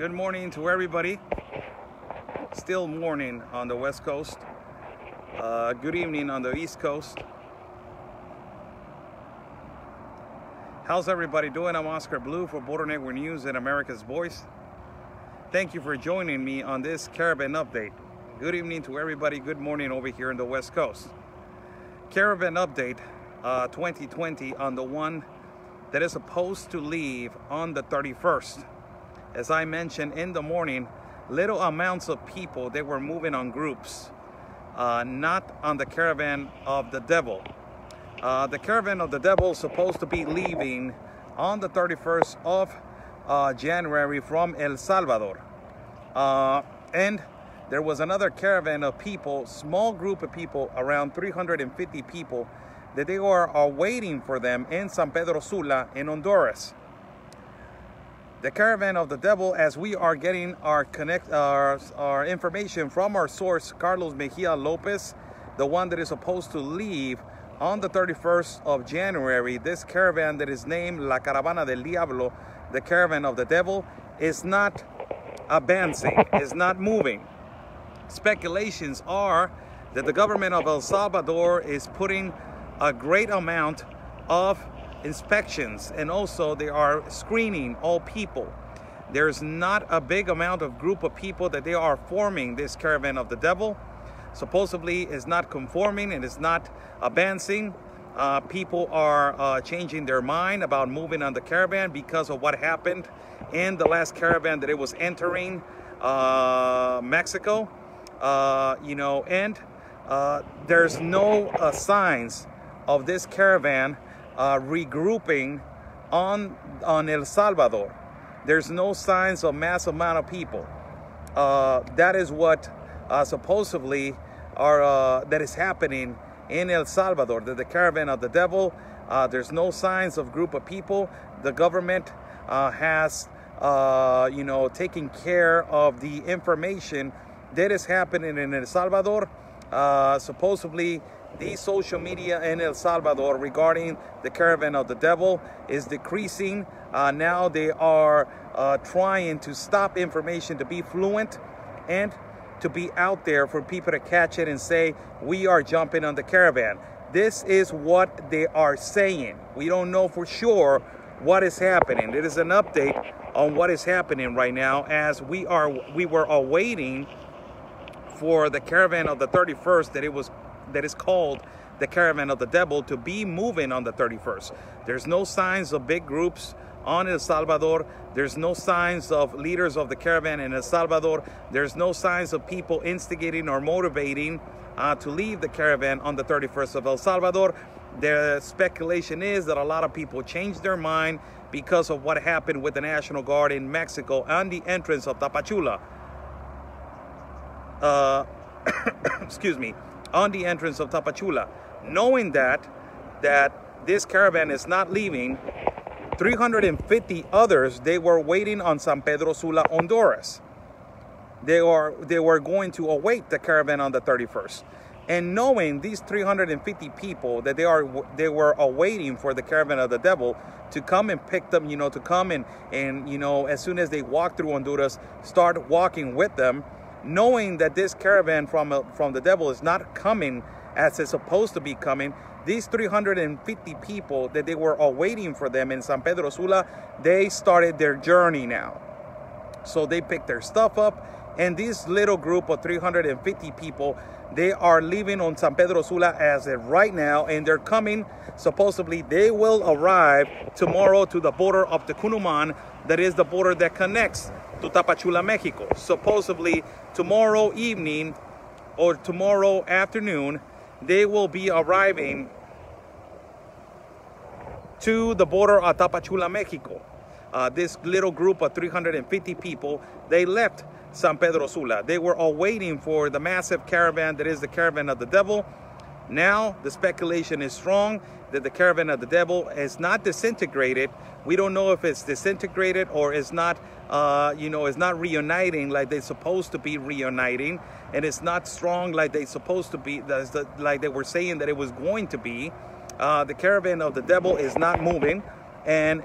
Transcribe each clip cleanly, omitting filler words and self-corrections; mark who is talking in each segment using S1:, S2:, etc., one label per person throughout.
S1: Good morning to everybody. Still morning on the West Coast. Good evening on the East Coast. How's everybody doing? I'm Oscar Blue for Border Network News and America's Voice. Thank you for joining me on this caravan update. Good evening to everybody. Good morning over here in the West Coast. Caravan update 2020 on the one that is supposed to leave on the 31st. As I mentioned in the morning, little amounts of people, they were moving on groups, not on the caravan of the devil. The caravan of the devil is supposed to be leaving on the 31st of January from El Salvador. And there was another caravan of people, small group of people, around 350 people, that they are waiting for them in San Pedro Sula in Honduras. The caravan of the devil, as we are getting our information from our source, Carlos Mejia Lopez, the one that is supposed to leave on the 31st of January, this caravan that is named La Caravana del Diablo, the caravan of the devil, is not advancing, is not moving. Speculations are that the government of El Salvador is putting a great amount of inspections, and also they are screening all people. There's not a big amount of group of people that they are forming this caravan of the devil. Supposedly is not conforming and is not advancing. People are changing their mind about moving on the caravan because of what happened in the last caravan that it was entering Mexico. There's no signs of this caravan regrouping on El Salvador. There's no signs of mass amount of people. That is what supposedly that is happening in El Salvador, the caravan of the devil. There's no signs of group of people. The government has taken care of the information that is happening in El Salvador. Supposedly the social media in El Salvador regarding the caravan of the devil is decreasing. Now they are trying to stop information to be fluent and to be out there for people to catch it and say, we are jumping on the caravan. This is what they are saying. We don't know for sure what is happening. It is an update on what is happening right now, as we were awaiting for the caravan of the 31st that is called the caravan of the devil to be moving on the 31st. There's no signs of big groups on El Salvador. There's no signs of leaders of the caravan in El Salvador. There's no signs of people instigating or motivating to leave the caravan on the 31st of El Salvador. The speculation is that a lot of people changed their mind because of what happened with the National Guard in Mexico on the entrance of Tapachula. Excuse me, on the entrance of Tapachula. Knowing that this caravan is not leaving, 350 others, they were waiting on San Pedro Sula, Honduras. They were going to await the caravan on the 31st. And knowing these 350 people that they were awaiting for the caravan of the devil to come and pick them, to come and as soon as they walk through Honduras, start walking with them, knowing that this caravan from the devil is not coming as it's supposed to be coming, these 350 people that they were awaiting for them in San Pedro Sula, they started their journey now. So they picked their stuff up, and this little group of 350 people, they are leaving on San Pedro Sula as of right now, and they're coming. Supposedly they will arrive tomorrow to the border of the Cunuman, that is the border that connects to Tapachula, Mexico. Supposedly tomorrow evening or tomorrow afternoon, they will be arriving to the border of Tapachula, Mexico. This little group of 350 people, they left San Pedro Sula. They were all waiting for the massive caravan that is the caravan of the devil. Now the speculation is strong that the caravan of the devil is not disintegrated. We don't know if it's disintegrated or is not, is not reuniting like they're supposed to be reuniting, and it's not strong like they're supposed to be, like they were saying that it was going to be. The caravan of the devil is not moving, and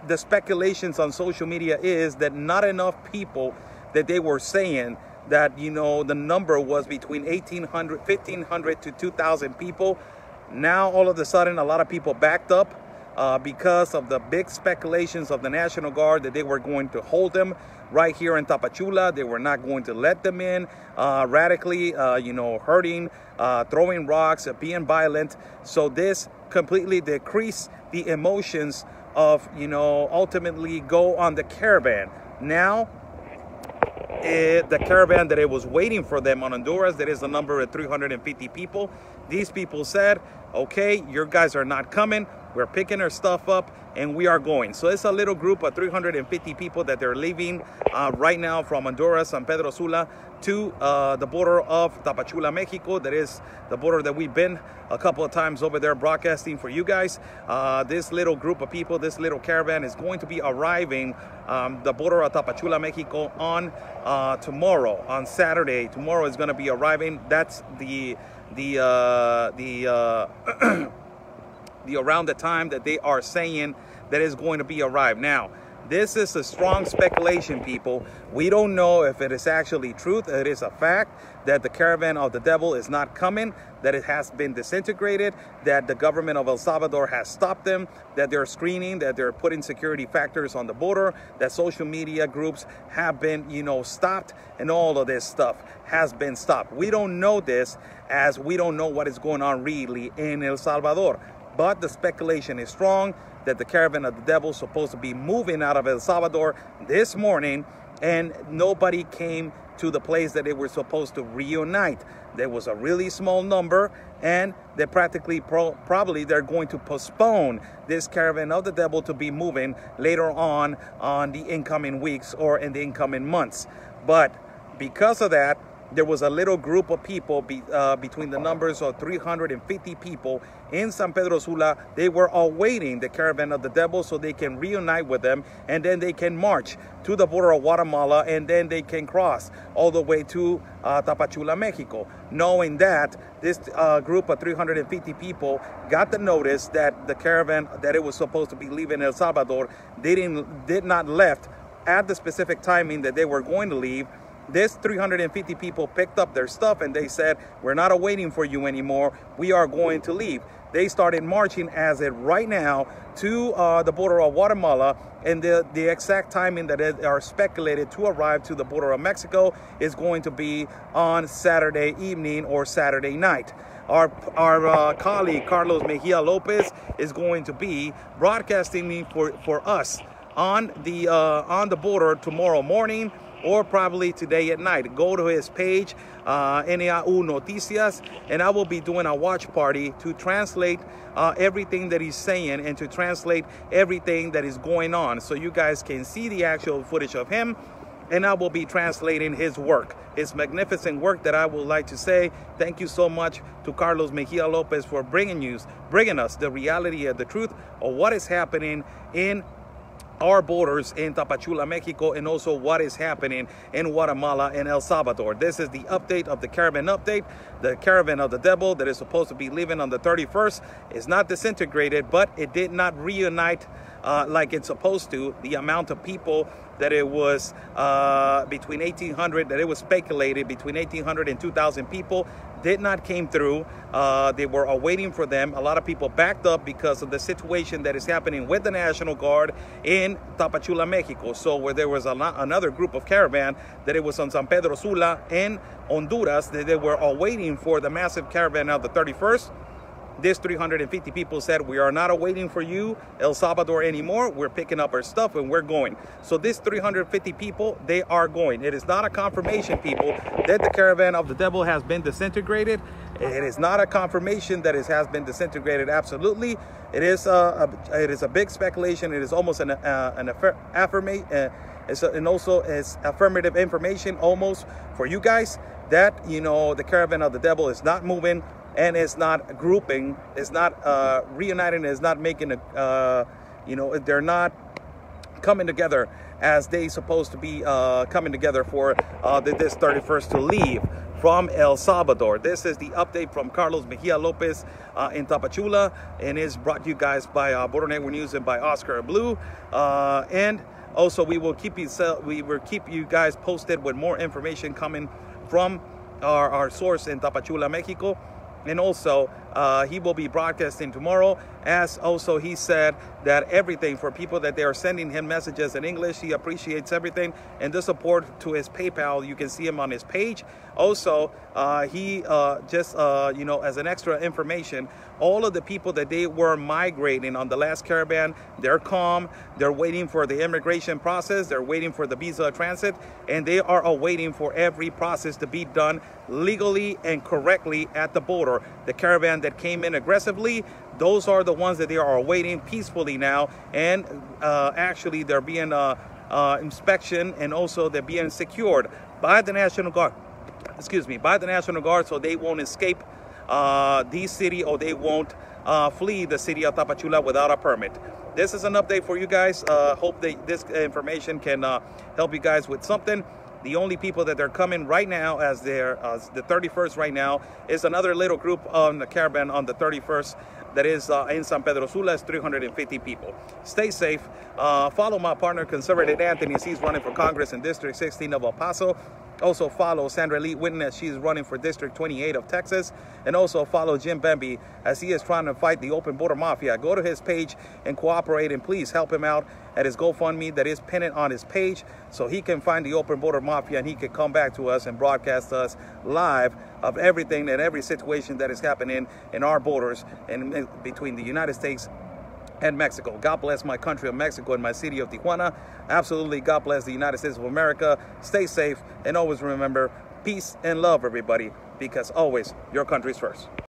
S1: the speculations on social media is that not enough people, that they were saying that, you know, the number was between 1,500 to 2,000 people. Now, all of a sudden, a lot of people backed up because of the big speculations of the National Guard that they were going to hold them right here in Tapachula. They were not going to let them in radically, you know, hurting, throwing rocks, being violent. So this completely decreased the emotions of, you know, ultimately go on the caravan. Now, the caravan that it was waiting for them on Honduras, that is a number of 350 people. These people said, okay, your guys are not coming. We're picking our stuff up and we are going. So it's a little group of 350 people that they're leaving right now from Honduras, San Pedro Sula, to the border of Tapachula, Mexico. That is the border that we've been a couple of times over there broadcasting for you guys. This little group of people, this little caravan is going to be arriving the border of Tapachula, Mexico on tomorrow, on Saturday. Tomorrow is going to be arriving. That's the around the time that they are saying that is going to be arrived. Now, this is a strong speculation, people. We don't know if it is actually truth. It is a fact that the caravan of the devil is not coming, that it has been disintegrated, that the government of El Salvador has stopped them, that they're screening, that they're putting security factors on the border, that social media groups have been, you know, stopped, and all of this stuff has been stopped. We don't know this, as we don't know what is going on really in El Salvador. But the speculation is strong that the caravan of the devil is supposed to be moving out of El Salvador this morning, and nobody came to the place that they were supposed to reunite. There was a really small number, and they practically probably they're going to postpone this caravan of the devil to be moving later on the incoming weeks or in the incoming months. But because of that, there was a little group of people between the numbers of 350 people in San Pedro Sula. They were awaiting the caravan of the devil so they can reunite with them, and then they can march to the border of Guatemala, and then they can cross all the way to Tapachula, Mexico, knowing that this group of 350 people got the notice that the caravan that it was supposed to be leaving El Salvador did not left at the specific timing that they were going to leave. This 350 people picked up their stuff and they said, we're not awaiting for you anymore. We are going to leave. They started marching as it right now to the border of Guatemala, and the exact timing that they are speculated to arrive to the border of Mexico is going to be on Saturday evening or Saturday night. Our colleague Carlos Mejia Lopez is going to be broadcasting for us on the border tomorrow morning, or probably today at night. Go to his page, NAU Noticias, and I will be doing a watch party to translate everything that he's saying and to translate everything that is going on, so you guys can see the actual footage of him, and I will be translating his work, his magnificent work, that I would like to say thank you so much to Carlos Mejia Lopez for bringing us the reality of the truth of what is happening in our borders in Tapachula, Mexico, and also what is happening in Guatemala and El Salvador. This is the update of the caravan update. The caravan of the devil that is supposed to be leaving on the 31st is not disintegrated, but it did not reunite like it's supposed to. The amount of people that it was between 1,800, that it was speculated between 1,800 and 2,000 people, did not came through. They were awaiting for them. A lot of people backed up because of the situation that is happening with the National Guard in Tapachula, Mexico. So where there was another group of caravan that it was on San Pedro Sula in Honduras, that they were awaiting for the massive caravan of the 31st. This 350 people said, we are not awaiting for you, El Salvador, anymore. We're picking up our stuff and we're going. So this 350 people, they are going. It is not a confirmation, people, that the caravan of the devil has been disintegrated. It is not a confirmation that it has been disintegrated. Absolutely. It is a big speculation. It is almost an affirmation. And also it's affirmative information almost for you guys that, you know, the caravan of the devil is not moving, and it's not grouping, it's not reuniting, it's not making a, you know, they're not coming together as they supposed to be coming together for this 31st to leave from El Salvador. This is the update from Carlos Mejia Lopez in Tapachula, and is brought to you guys by Border Network News and by Oscar Blue. And also, we will keep you guys posted with more information coming from our source in Tapachula, Mexico. And also, he will be broadcasting tomorrow, as also he said that everything for people that they are sending him messages in English, he appreciates everything, and the support to his PayPal, you can see him on his page. Also, he just, you know, as an extra information, all of the people that they were migrating on the last caravan, they're calm, they're waiting for the immigration process, they're waiting for the visa transit, and they are awaiting for every process to be done legally and correctly at the border. The caravan that came in aggressively, those are the ones that they are awaiting peacefully now, and actually they're being inspection, and also they're being secured by the National Guard, excuse me, by the National Guard, so they won't escape the city, or they won't flee the city of Tapachula without a permit. This is an update for you guys. Hope that this information can help you guys with something. The only people that they're coming right now as the 31st right now is another little group on the caravan on the 31st that is in San Pedro Sula. Is 350 people. Stay safe. Follow my partner, Conservative Anthony, as he's running for Congress in District 16 of El Paso. Also follow Sandra Lee Whitten as she's running for District 28 of Texas. And also follow Jim Bemby as he is trying to fight the open border mafia. Go to his page and cooperate, and please help him out at his GoFundMe that is pinned on his page, so he can find the open border mafia and he can come back to us and broadcast us live of everything and every situation that is happening in our borders and between the United States and Mexico. God bless my country of Mexico and my city of Tijuana. Absolutely, God bless the United States of America. Stay safe, and always remember, peace and love, everybody, because always your country's first.